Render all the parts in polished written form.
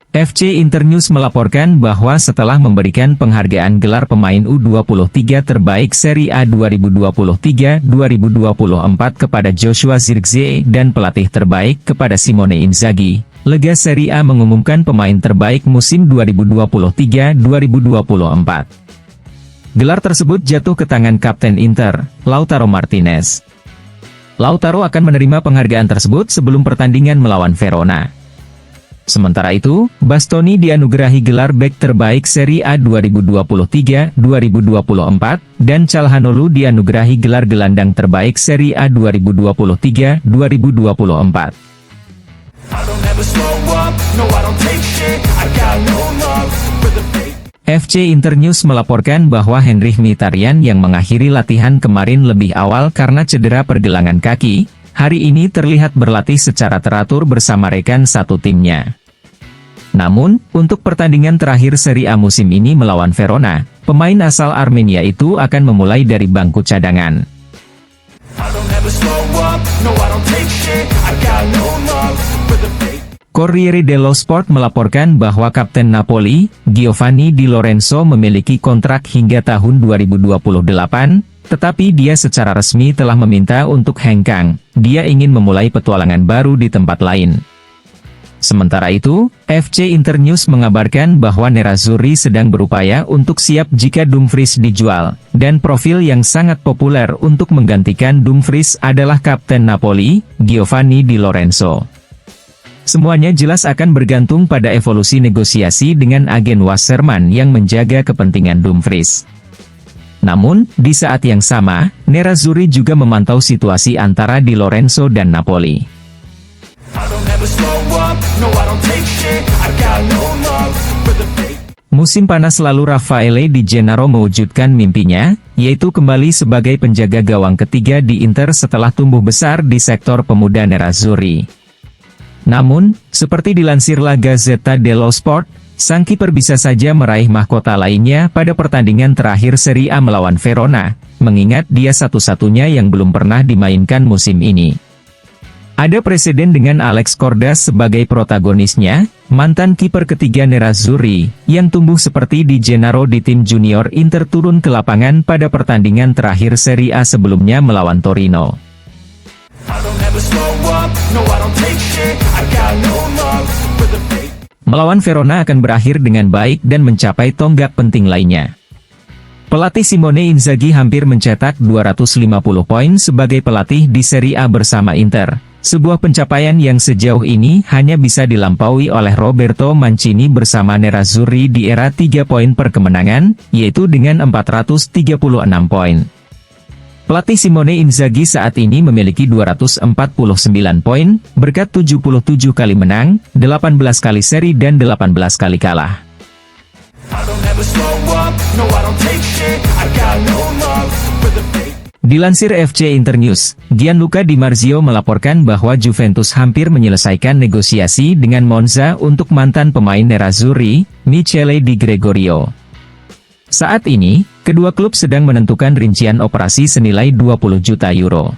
FC Internews melaporkan bahwa setelah memberikan penghargaan gelar pemain U23 terbaik Serie A 2023-2024 kepada Joshua Zirkzee dan pelatih terbaik kepada Simone Inzaghi, Lega Serie A mengumumkan pemain terbaik musim 2023-2024. Gelar tersebut jatuh ke tangan Kapten Inter, Lautaro Martinez. Lautaro akan menerima penghargaan tersebut sebelum pertandingan melawan Verona. Sementara itu, Bastoni dianugerahi gelar bek terbaik Serie A 2023-2024, dan Calhanoglu dianugerahi gelar gelandang terbaik Serie A 2023-2024. FC Internews melaporkan bahwa Henrikh Mkhitaryan yang mengakhiri latihan kemarin lebih awal karena cedera pergelangan kaki, hari ini terlihat berlatih secara teratur bersama rekan satu timnya. Namun, untuk pertandingan terakhir Serie A musim ini melawan Verona, pemain asal Armenia itu akan memulai dari bangku cadangan. Corriere dello Sport melaporkan bahwa Kapten Napoli, Giovanni Di Lorenzo memiliki kontrak hingga tahun 2028, tetapi dia secara resmi telah meminta untuk hengkang. Dia ingin memulai petualangan baru di tempat lain. Sementara itu, FC Internews mengabarkan bahwa Nerazzurri sedang berupaya untuk siap jika Dumfries dijual, dan profil yang sangat populer untuk menggantikan Dumfries adalah Kapten Napoli, Giovanni Di Lorenzo. Semuanya jelas akan bergantung pada evolusi negosiasi dengan agen Wasserman yang menjaga kepentingan Dumfries. Namun, di saat yang sama, Nerazzurri juga memantau situasi antara Di Lorenzo dan Napoli. Musim panas lalu Raffaele Di Gennaro mewujudkan mimpinya, yaitu kembali sebagai penjaga gawang ketiga di Inter setelah tumbuh besar di sektor pemuda Nerazzurri. Namun, seperti dilansir La Gazzetta dello Sport, sang kiper bisa saja meraih mahkota lainnya pada pertandingan terakhir Serie A melawan Verona, mengingat dia satu-satunya yang belum pernah dimainkan musim ini. Ada presiden dengan Alex Cordas sebagai protagonisnya, mantan kiper ketiga Nerazzurri, yang tumbuh seperti Di Gennaro di tim junior Inter turun ke lapangan pada pertandingan terakhir Serie A sebelumnya melawan Torino. Melawan Verona akan berakhir dengan baik dan mencapai tonggak penting lainnya. Pelatih Simone Inzaghi hampir mencetak 250 poin sebagai pelatih di Serie A bersama Inter. Sebuah pencapaian yang sejauh ini hanya bisa dilampaui oleh Roberto Mancini bersama Nerazzurri di era 3 poin per kemenangan, yaitu dengan 436 poin. Pelatih Simone Inzaghi saat ini memiliki 249 poin, berkat 77 kali menang, 18 kali seri dan 18 kali kalah. Dilansir FC Internews, Gianluca Di Marzio melaporkan bahwa Juventus hampir menyelesaikan negosiasi dengan Monza untuk mantan pemain Nerazzurri, Michele Di Gregorio. Saat ini, kedua klub sedang menentukan rincian operasi senilai 20 juta euro.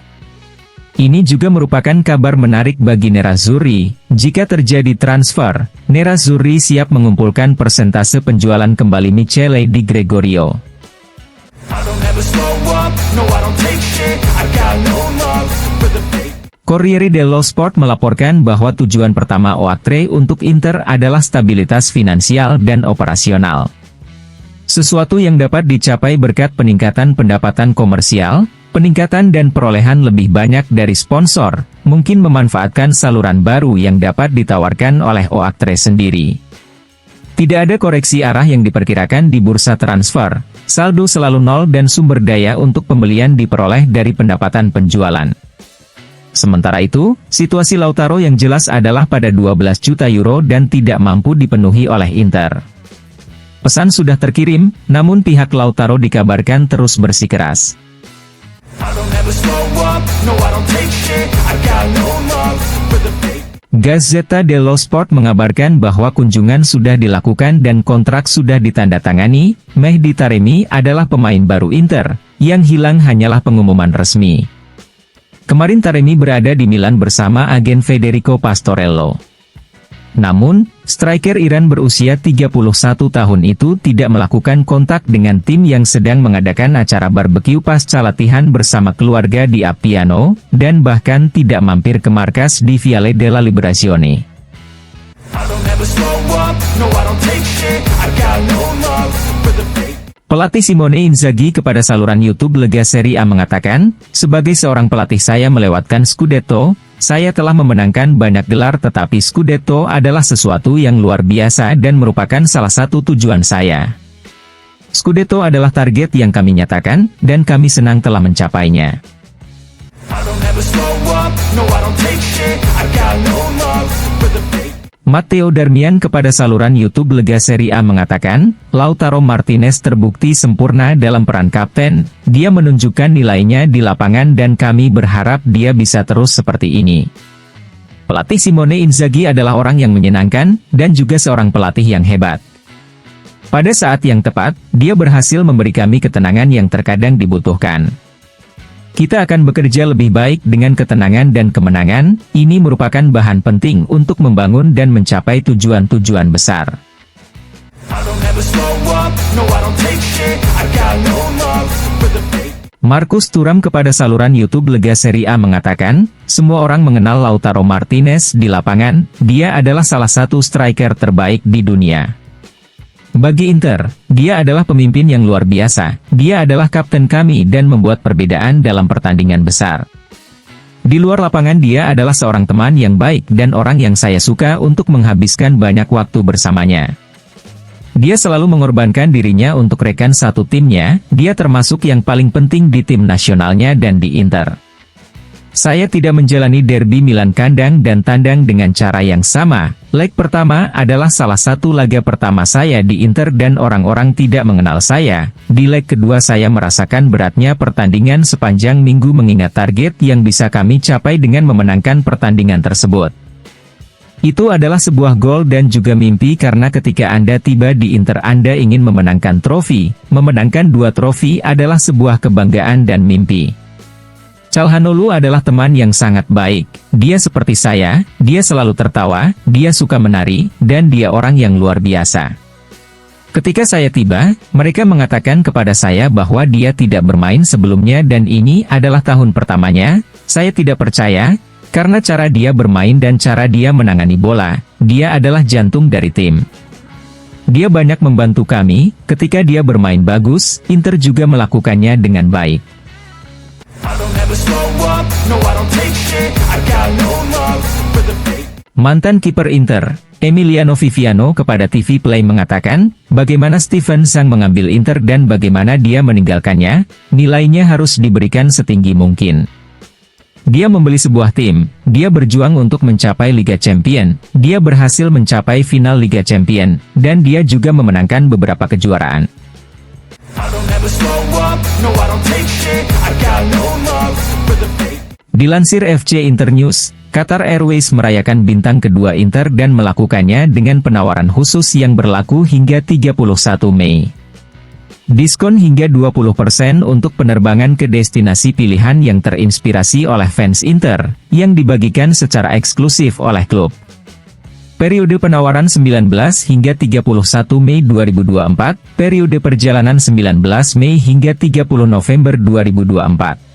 Ini juga merupakan kabar menarik bagi Nerazzurri. Jika terjadi transfer, Nerazzurri siap mengumpulkan persentase penjualan kembali Michele Di Gregorio. Corriere dello Sport melaporkan bahwa tujuan pertama Oaktree untuk Inter adalah stabilitas finansial dan operasional. Sesuatu yang dapat dicapai berkat peningkatan pendapatan komersial, peningkatan dan perolehan lebih banyak dari sponsor, mungkin memanfaatkan saluran baru yang dapat ditawarkan oleh Oaktree sendiri. Tidak ada koreksi arah yang diperkirakan di bursa transfer, saldo selalu nol dan sumber daya untuk pembelian diperoleh dari pendapatan penjualan. Sementara itu, situasi Lautaro yang jelas adalah pada 12 juta euro dan tidak mampu dipenuhi oleh Inter. Pesan sudah terkirim, namun pihak Lautaro dikabarkan terus bersikeras. Gazzetta dello Sport mengabarkan bahwa kunjungan sudah dilakukan dan kontrak sudah ditandatangani. Mehdi Taremi adalah pemain baru Inter, yang hilang hanyalah pengumuman resmi. Kemarin Taremi berada di Milan bersama agen Federico Pastorello. Namun, striker Iran berusia 31 tahun itu tidak melakukan kontak dengan tim yang sedang mengadakan acara barbeque pasca latihan bersama keluarga di Appiano, dan bahkan tidak mampir ke markas di Viale della Liberazione. Pelatih Simone Inzaghi kepada saluran YouTube Lega Serie A mengatakan, "Sebagai seorang pelatih saya melewatkan Scudetto, saya telah memenangkan banyak gelar tetapi Scudetto adalah sesuatu yang luar biasa dan merupakan salah satu tujuan saya. Scudetto adalah target yang kami nyatakan, dan kami senang telah mencapainya." Matteo Darmian kepada saluran YouTube Lega Serie A mengatakan, Lautaro Martinez terbukti sempurna dalam peran kapten, dia menunjukkan nilainya di lapangan dan kami berharap dia bisa terus seperti ini. Pelatih Simone Inzaghi adalah orang yang menyenangkan, dan juga seorang pelatih yang hebat. Pada saat yang tepat, dia berhasil memberi kami ketenangan yang terkadang dibutuhkan. Kita akan bekerja lebih baik dengan ketenangan dan kemenangan, ini merupakan bahan penting untuk membangun dan mencapai tujuan-tujuan besar. Marcus Thuram kepada saluran YouTube Lega Serie A mengatakan, semua orang mengenal Lautaro Martinez di lapangan, dia adalah salah satu striker terbaik di dunia. Bagi Inter, dia adalah pemimpin yang luar biasa, dia adalah kapten kami dan membuat perbedaan dalam pertandingan besar. Di luar lapangan dia adalah seorang teman yang baik dan orang yang saya suka untuk menghabiskan banyak waktu bersamanya. Dia selalu mengorbankan dirinya untuk rekan satu timnya, dia termasuk yang paling penting di tim nasionalnya dan di Inter. Saya tidak menjalani derby Milan kandang dan tandang dengan cara yang sama. Leg pertama adalah salah satu laga pertama saya di Inter dan orang-orang tidak mengenal saya. Di leg kedua saya merasakan beratnya pertandingan sepanjang minggu mengingat target yang bisa kami capai dengan memenangkan pertandingan tersebut. Itu adalah sebuah gol dan juga mimpi karena ketika Anda tiba di Inter Anda ingin memenangkan trofi. Memenangkan 2 trofi adalah sebuah kebanggaan dan mimpi. Calhanoglu adalah teman yang sangat baik, dia seperti saya, dia selalu tertawa, dia suka menari, dan dia orang yang luar biasa. Ketika saya tiba, mereka mengatakan kepada saya bahwa dia tidak bermain sebelumnya dan ini adalah tahun pertamanya, saya tidak percaya, karena cara dia bermain dan cara dia menangani bola, dia adalah jantung dari tim. Dia banyak membantu kami, ketika dia bermain bagus, Inter juga melakukannya dengan baik. Mantan kiper Inter, Emiliano Viviano kepada TV Play mengatakan, bagaimana Steven Sang mengambil Inter dan bagaimana dia meninggalkannya, nilainya harus diberikan setinggi mungkin. Dia membeli sebuah tim, dia berjuang untuk mencapai Liga Champion, dia berhasil mencapai final Liga Champion, dan dia juga memenangkan beberapa kejuaraan. Dilansir FC Internews, Qatar Airways merayakan bintang kedua Inter dan melakukannya dengan penawaran khusus yang berlaku hingga 31 Mei. Diskon hingga 20% untuk penerbangan ke destinasi pilihan yang terinspirasi oleh fans Inter, yang dibagikan secara eksklusif oleh klub. Periode penawaran 19 hingga 31 Mei 2024, periode perjalanan 19 Mei hingga 30 November 2024.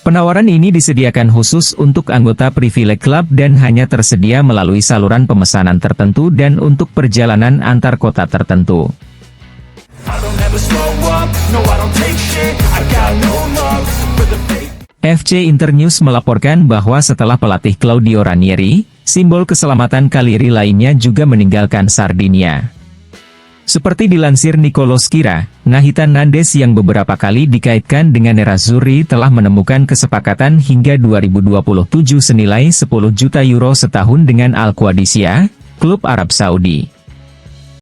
Penawaran ini disediakan khusus untuk anggota privilege club dan hanya tersedia melalui saluran pemesanan tertentu dan untuk perjalanan antar kota tertentu. FC Internews melaporkan bahwa setelah pelatih Claudio Ranieri, simbol keselamatan Cagliari lainnya juga meninggalkan Sardinia. Seperti dilansir Nicolo Schira, Nathan Nandes yang beberapa kali dikaitkan dengan Nerazzurri telah menemukan kesepakatan hingga 2027 senilai 10 juta euro setahun dengan Al Qadisiyah, klub Arab Saudi.